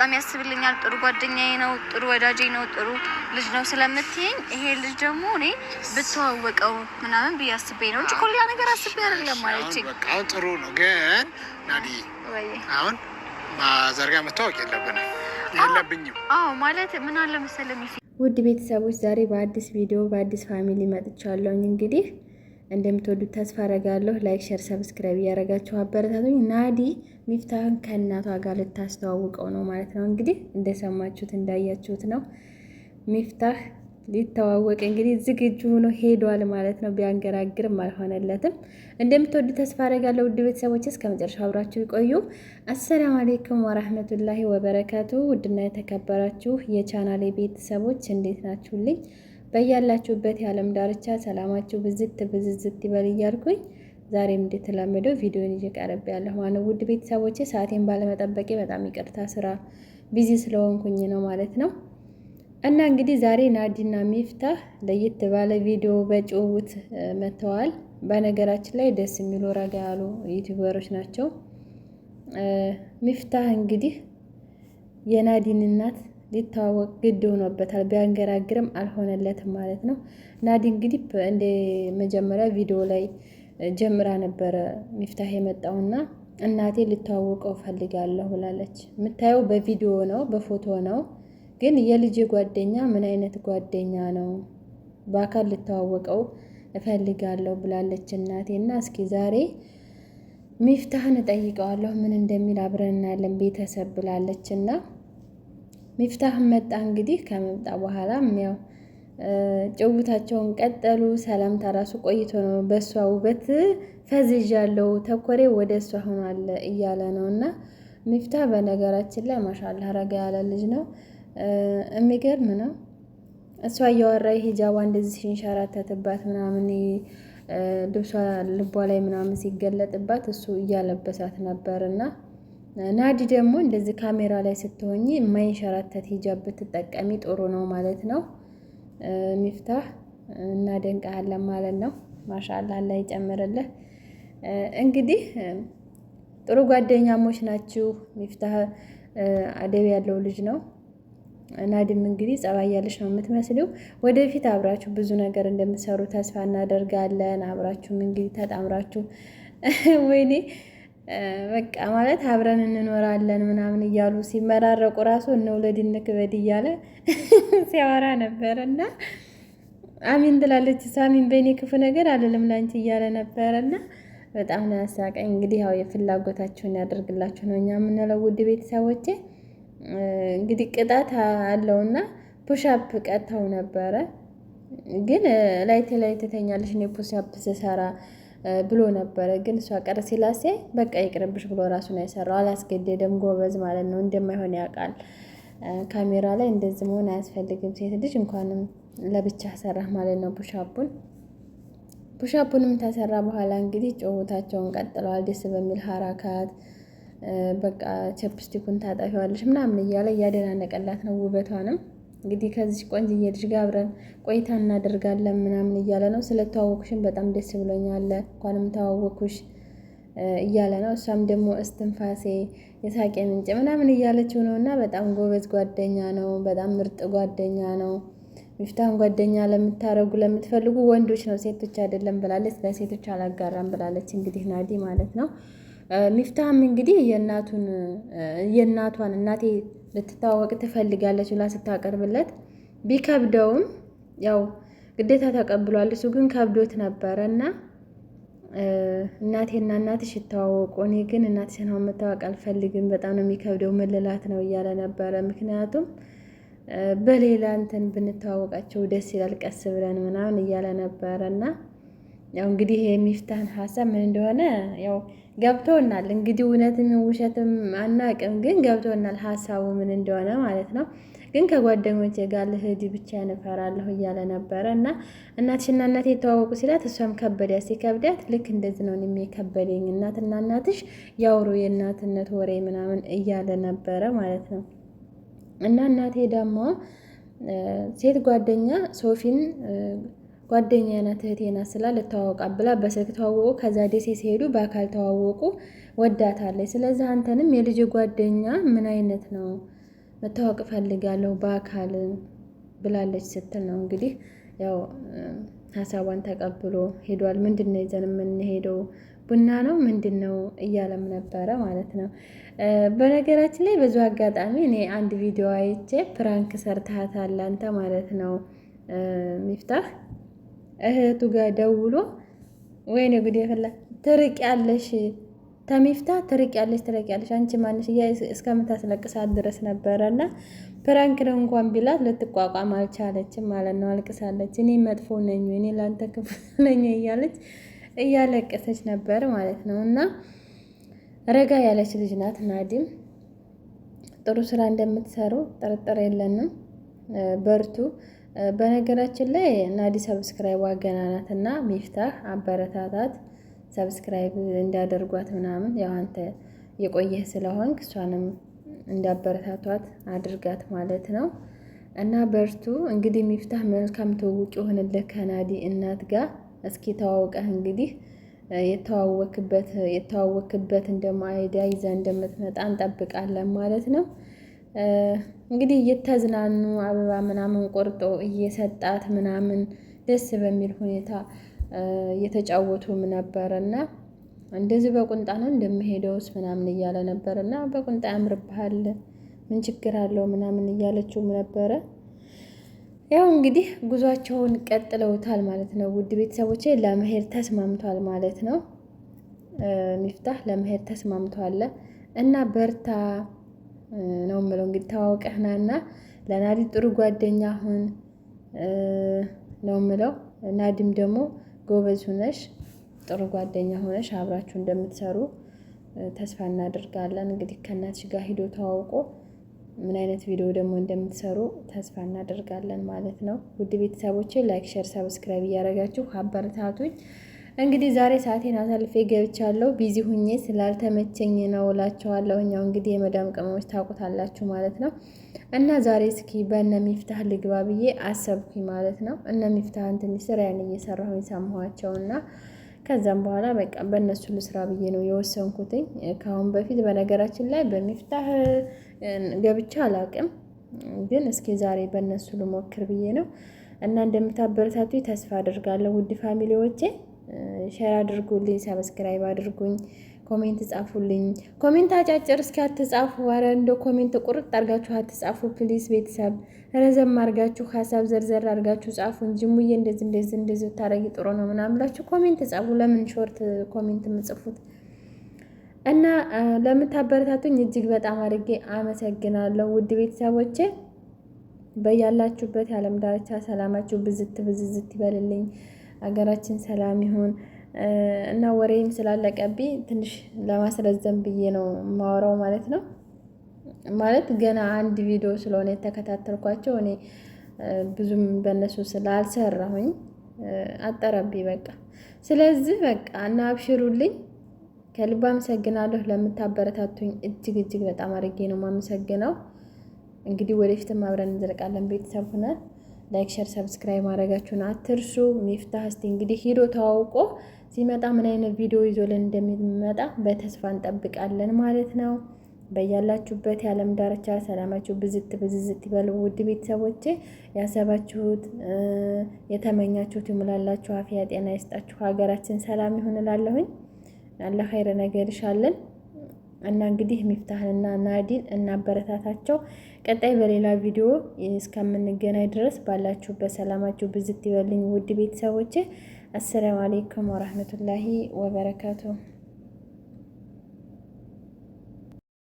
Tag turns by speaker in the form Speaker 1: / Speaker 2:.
Speaker 1: በጣም ያስብልኛል። ጥሩ ጓደኛዬ ነው፣ ጥሩ ወዳጄ ነው፣ ጥሩ ልጅ ነው ስለምትይኝ ይሄ ልጅ ደግሞ እኔ ብተዋወቀው ምናምን ብዬ አስቤ ነው እንጂ ኮሊያ ነገር አስቤ አይደለም ማለት ነው።
Speaker 2: በቃ ጥሩ ነው ግን ናዲ አሁን ማዘርጋ መታወቅ የለብኝም።
Speaker 1: አዎ ማለት ምን አለ መሰለኝ
Speaker 3: ውድ ቤተሰቦች ዛሬ በአዲስ ቪዲዮ በአዲስ ፋሚሊ መጥቻለሁ። እንግዲህ እንደምትወዱት ተስፋ አረጋለሁ። ላይክ፣ ሼር፣ ሰብስክራይብ እያደረጋችሁ አበረታቱኝ። ናዲ ሚፍታህን ከእናቷ ጋር ልታስተዋውቀው ነው ማለት ነው። እንግዲህ እንደሰማችሁት እንዳያችሁት ነው። ሚፍታህ ሊተዋወቅ እንግዲህ ዝግጁ ሆኖ ሄዷል ማለት ነው። ቢያንገራግርም አልሆነለትም። እንደምትወዱ ተስፋ አረጋለሁ። ውድ ቤተሰቦች እስከ መጨረሻው አብራችሁ ይቆዩ። አሰላሙ አለይኩም ወራህመቱላሂ ወበረካቱ። ውድና የተከበራችሁ የቻናሌ ቤተሰቦች እንዴት ናችሁልኝ? በያላችሁበት የዓለም ዳርቻ ሰላማችሁ ብዝት ይበል እያልኩኝ ዛሬም እንደተለመደው ቪዲዮን ይዤ ቀርብ ያለሁ ማለት ነው። ውድ ቤተሰቦቼ ሰዓቴን ባለመጠበቄ በጣም ይቅርታ፣ ስራ ቢዚ ስለሆንኩኝ ነው ማለት ነው። እና እንግዲህ ዛሬ ናዲና ሚፍታህ ለየት ባለ ቪዲዮ በጭውውት መጥተዋል። በነገራችን ላይ ደስ የሚሉ ረጋ ያሉ ዩቲዩበሮች ናቸው። ሚፍታህ እንግዲህ የናዲን እናት ሊተዋወቅ ግድ ሆኖበታል። ቢያንገራግርም አልሆነለትም ማለት ነው። ናዲ እንግዲህ እንደ መጀመሪያ ቪዲዮ ላይ ጀምራ ነበረ ሚፍታህ የመጣውና እናቴ ልተዋወቀው ፈልጋለሁ ብላለች። የምታየው በቪዲዮ ነው፣ በፎቶ ነው። ግን የልጅ ጓደኛ ምን አይነት ጓደኛ ነው? በአካል ልተዋወቀው እፈልጋለሁ ብላለች እናቴና እስኪ ዛሬ ሚፍታህን እጠይቀዋለሁ ምን እንደሚል አብረን እናያለን ቤተሰብ ብላለችና ሚፍታህ መጣ። እንግዲህ ከመጣ በኋላ ያው ጭውታቸውን ቀጠሉ። ሰላምታ ራሱ ቆይቶ ነው በሷ ውበት ፈዝዣለሁ፣ ተኮሬ ወደ እሷ ሆኗል እያለ ነውና ሚፍታህ በነገራችን ላይ ማሻአላህ ረጋ ያለ ልጅ ነው። የሚገርም ነው። እሷ እያወራይ ሂጃቧ እንደዚህ ሲንሸራተትባት ምናምን ልብሷ ልቧ ላይ ምናምን ሲገለጥባት እሱ እያለበሳት ነበርና ናዲ ደግሞ እንደዚህ ካሜራ ላይ ስትሆኚ የማይንሸራተት ሂጃብ ብትጠቀሚ ጥሩ ነው ማለት ነው። ሚፍታህ እናደንቅሃለን ማለት ነው። ማሻአላህ አላህ ይጨምርልህ። እንግዲህ ጥሩ ጓደኛሞች ናችሁ። ሚፍታህ አደብ ያለው ልጅ ነው። ናዲም እንግዲህ ጸባይ ያለሽ ነው የምትመስለው። ወደፊት አብራችሁ ብዙ ነገር እንደምትሰሩ ተስፋ እናደርጋለን። አብራችሁም እንግዲህ ተጣምራችሁ ወይኔ በቃ ማለት አብረን እንኖራለን ምናምን እያሉ ሲመራረቁ ራሱ እንውለድ እንክበድ እያለ ሲያወራ ነበር እና አሚን ትላለች ሳሚን በእኔ ክፉ ነገር አልልም ላንቺ እያለ ነበር እና በጣም ነው ያሳቀኝ። እንግዲህ ያው የፍላጎታችሁን ያደርግላችሁ ነው እኛ የምንለው ውድ ቤተሰቦቼ። እንግዲህ ቅጣት አለውና ፑሻፕ ቀጥተው ነበረ ግን ላይት ተተኛለሽ እኔ ፑሻፕ ስሰራ ብሎ ነበረ። ግን እሷ ቀር ሲላሴ በቃ ይቅርብሽ ብሎ ራሱ ነው የሰራው። አላስገደደም። ጎበዝ ማለት ነው። እንደማይሆን ያውቃል። ካሜራ ላይ እንደዚህ መሆን አያስፈልግም። ሴት ልጅ እንኳንም ለብቻ ሰራህ ማለት ነው። ፑሻፑንም ተሰራ በኋላ እንግዲህ ጭውታቸውን ቀጥለዋል። ደስ በሚል ሀራካት በቃ ቸፕስቲኩን ታጠፊዋለሽ ምናምን እያለ እያደናነቀላት ነው ውበቷንም። እንግዲህ ከዚህ ቆንጅዬ ልጅ ጋር አብረን ቆይታ እናደርጋለን ምናምን እያለ ነው። ስለተዋወቅሽን በጣም ደስ ብሎኛል፣ እንኳንም ተዋወቅኩሽ እያለ ነው። እሷም ደግሞ እስትንፋሴ የሳቄ ምንጭ ምናምን እያለችው ነው። እና በጣም ጎበዝ ጓደኛ ነው፣ በጣም ምርጥ ጓደኛ ነው። ሚፍታህን ጓደኛ ለምትፈልጉ ወንዶች ነው ሴቶች አይደለም ብላለች። ለሴቶች አላጋራም ብላለች እንግዲህ ናዲ ማለት ነው። ሚፍታህም እንግዲህ የእናቷን እናቴ ልትታወቅ ትፈልጋለች ብላ ስታቀርብለት ቢከብደውም ያው ግዴታ ተቀብሏል። እሱ ግን ከብዶት ነበረ እና እናቴና እናትሽ ይተዋወቁ፣ እኔ ግን እናትሽን አሁን መታወቅ አልፈልግም፣ በጣም ነው የሚከብደው፣ ምልላት ነው እያለ ነበረ። ምክንያቱም በሌላ እንትን ብንተዋወቃቸው ደስ ይላል ቀስ ብለን ምናምን እያለ ነበረ እና ያው እንግዲህ የሚፍታህን ሀሳብ ምን እንደሆነ ያው ገብቶናል። እንግዲህ እውነትም ውሸትም አናውቅም፣ ግን ገብቶናል ሀሳቡ ምን እንደሆነ ማለት ነው። ግን ከጓደኞቼ ጋር ልሂድ ብቻ እፈራለሁ እያለ ነበረ እና እናትሽና እናቴ የተዋወቁ ሲላት እሷም ከበዳት። ሲከብዳት ልክ እንደዚህ ነው እኔም የከበደኝ እናትና እናትሽ ያውሩ የእናትነት ወሬ ምናምን እያለ ነበረ ማለት ነው። እና እናቴ ደግሞ ሴት ጓደኛ ሶፊን ጓደኛ ናት እህቴ ናት ስላ ልተዋወቃት ብላ በስልክ ተዋወቁ። ከዛ ደሴ ሲሄዱ በአካል ተዋወቁ። ወዳታለች። ስለዚህ አንተንም የልጅ ጓደኛ ምን አይነት ነው መታወቅ ፈልጋለሁ በአካል ብላለች ስትል ነው እንግዲህ ያው ሀሳቧን ተቀብሎ ሄዷል። ምንድን ነው ይዘን የምንሄደው ቡና ነው ምንድን ነው እያለም ነበረ ማለት ነው። በነገራችን ላይ ብዙ አጋጣሚ እኔ አንድ ቪዲዮ አይቼ ፕራንክ ሰርተሃታል አንተ ማለት ነው ሚፍታህ እህቱ ጋር ደውሎ ወይኔ ጉድ የፈላ ትርቂያለሽ ተሚፍታህ ትርቂያለሽ አንቺ ማንሽ እስከምታስለቅሳት ድረስ ነበረና ፕራንክ ነው እንኳን ቢላት ልትቋቋም አልቻለችም ማለት ነው። አልቅሳለች። እኔ መጥፎ ነኝ እኔ ላንተ ክፉ ነኝ እያለች እያለቀሰች ነበር ማለት ነው። እና ረጋ ያለች ልጅ ናት ናዲም። ጥሩ ስራ እንደምትሰሩ ጥርጥር የለንም። በርቱ። በነገራችን ላይ ናዲ ሰብስክራይብ ገና ናት እና ሚፍታህ አበረታታት፣ ሰብስክራይብ እንዳደርጓት ምናምን ያው አንተ የቆየህ ስለሆንክ እሷንም እንዳበረታቷት አድርጋት ማለት ነው። እና በርቱ። እንግዲህ ሚፍታህ መልካም ትውውቅ ይሆንልህ ከናዲ እናት ጋር። እስኪ ተዋውቀህ እንግዲህ የተዋወክበት እንደማይዳ ይዘህ እንደምትመጣ እንጠብቃለን ማለት ነው። እንግዲህ እየተዝናኑ አበባ ምናምን ቆርጦ እየሰጣት ምናምን ደስ በሚል ሁኔታ እየተጫወቱም ነበረና እንደዚህ በቁንጣ ነው እንደምሄደውስ ምናምን እያለ ነበርና በቁንጣ ያምርብሃል ምን ችግር አለው ምናምን እያለችውም ነበረ። ያው እንግዲህ ጉዟቸውን ቀጥለውታል ማለት ነው። ውድ ቤተሰቦቼ ለመሄድ ተስማምቷል ማለት ነው። ሚፍታህ ለመሄድ ተስማምቷል እና በርታ ነው የምለው። እንግዲህ ተዋውቀህናና ለናዲ ጥሩ ጓደኛ ሁን ነው የምለው። ናዲም ደግሞ ጎበዝ ሁነሽ ጥሩ ጓደኛ ሆነሽ አብራችሁ እንደምትሰሩ ተስፋ እናደርጋለን። እንግዲህ ከእናትሽ ጋር ሂዶ ተዋውቆ ምን አይነት ቪዲዮ ደግሞ እንደምትሰሩ ተስፋ እናደርጋለን ማለት ነው። ውድ ቤተሰቦቼ ላይክ፣ ሼር፣ ሰብስክራይብ እያደረጋችሁ አበረታቱኝ። እንግዲህ ዛሬ ሰዓቴን አሳልፌ ገብቻለሁ። ቢዚ ሁኜ ስላልተመቸኝ ነው እላችኋለሁ። እኛው እንግዲህ የመዳም ቅመሞች ታውቁታላችሁ ማለት ነው። እና ዛሬ እስኪ በእነ ሚፍታህ ልግባ ብዬ አሰብኩኝ ማለት ነው። እነ ሚፍታህን ትንሽ ስራዬን እየሰራሁኝ ሰማኋቸውና ከዛም በኋላ በቃ በእነሱ ልስራ ብዬ ነው የወሰንኩትኝ። ከአሁን በፊት በነገራችን ላይ በሚፍታህ ገብቻ አላቅም፣ ግን እስኪ ዛሬ በእነሱ ልሞክር ብዬ ነው። እና እንደምታበረታቱኝ ተስፋ አድርጋለሁ። ውድ ፋሚሊዎቼ ሼር አድርጉልኝ፣ ሰብስክራይብ አድርጉኝ፣ ኮሜንት ጻፉልኝ። ኮሜንት አጫጭር እስኪ አትጻፉ። ኧረ እንደው ኮሜንት ቁርጥ አድርጋችሁ አትጻፉ ፕሊዝ። ቤተሰብ ረዘም አድርጋችሁ ሀሳብ ዘርዘር አድርጋችሁ ጻፉ እንጂ ሙዬ እንደዚህ ብታረጊ ጥሩ ነው ምናምን ብላችሁ ኮሜንት ጻፉ። ለምን ሾርት ኮሜንት የምጽፉት? እና ለምታበረታቱኝ እጅግ በጣም አድርጌ አመሰግናለሁ። ውድ ቤተሰቦቼ በያላችሁበት የዓለም ዳርቻ ሰላማችሁ ብዝት ይበልልኝ። ሀገራችን ሰላም ይሁን። እና ወሬም ስላለቀብኝ ትንሽ ለማስረዘም ብዬ ነው የማወራው ማለት ነው። ማለት ገና አንድ ቪዲዮ ስለሆነ የተከታተልኳቸው እኔ ብዙም በእነሱ ስላልሰራሁኝ አጠረብኝ በቃ። ስለዚህ በቃ እና አብሽሩልኝ። ከልብ አመሰግናለሁ ለምታበረታቱኝ እጅግ በጣም አድርጌ ነው የማመሰግነው። እንግዲህ ወደፊትም አብረን እንዘልቃለን። ቤተሰብ ሆነን ላይክ፣ ሼር፣ ሰብስክራይብ ማድረጋችሁን አትርሱ። ሚፍታህ እስቲ እንግዲህ ሂዶ ተዋውቆ ሲመጣ ምን አይነት ቪዲዮ ይዞልን እንደሚመጣ በተስፋ እንጠብቃለን ማለት ነው። በያላችሁበት የዓለም ዳርቻ ሰላማችሁ ብዝት ይበል። ውድ ቤተሰቦቼ ያሰባችሁት የተመኛችሁት ይሙላላችሁ፣ አፍያ ጤና ይስጣችሁ፣ ሀገራችን ሰላም ይሁን እላለሁኝ። አላህ ኸይር ነገር ይሻለን። እና እንግዲህ ሚፍታህንና ናዲን እናበረታታቸው። ቀጣይ በሌላ ቪዲዮ እስከምንገናኝ ድረስ ባላችሁበት ሰላማችሁ ብዝት ይበልኝ። ውድ ቤተሰቦቼ አሰላሙ አለይኩም ወራህመቱላሂ ወበረካቱ።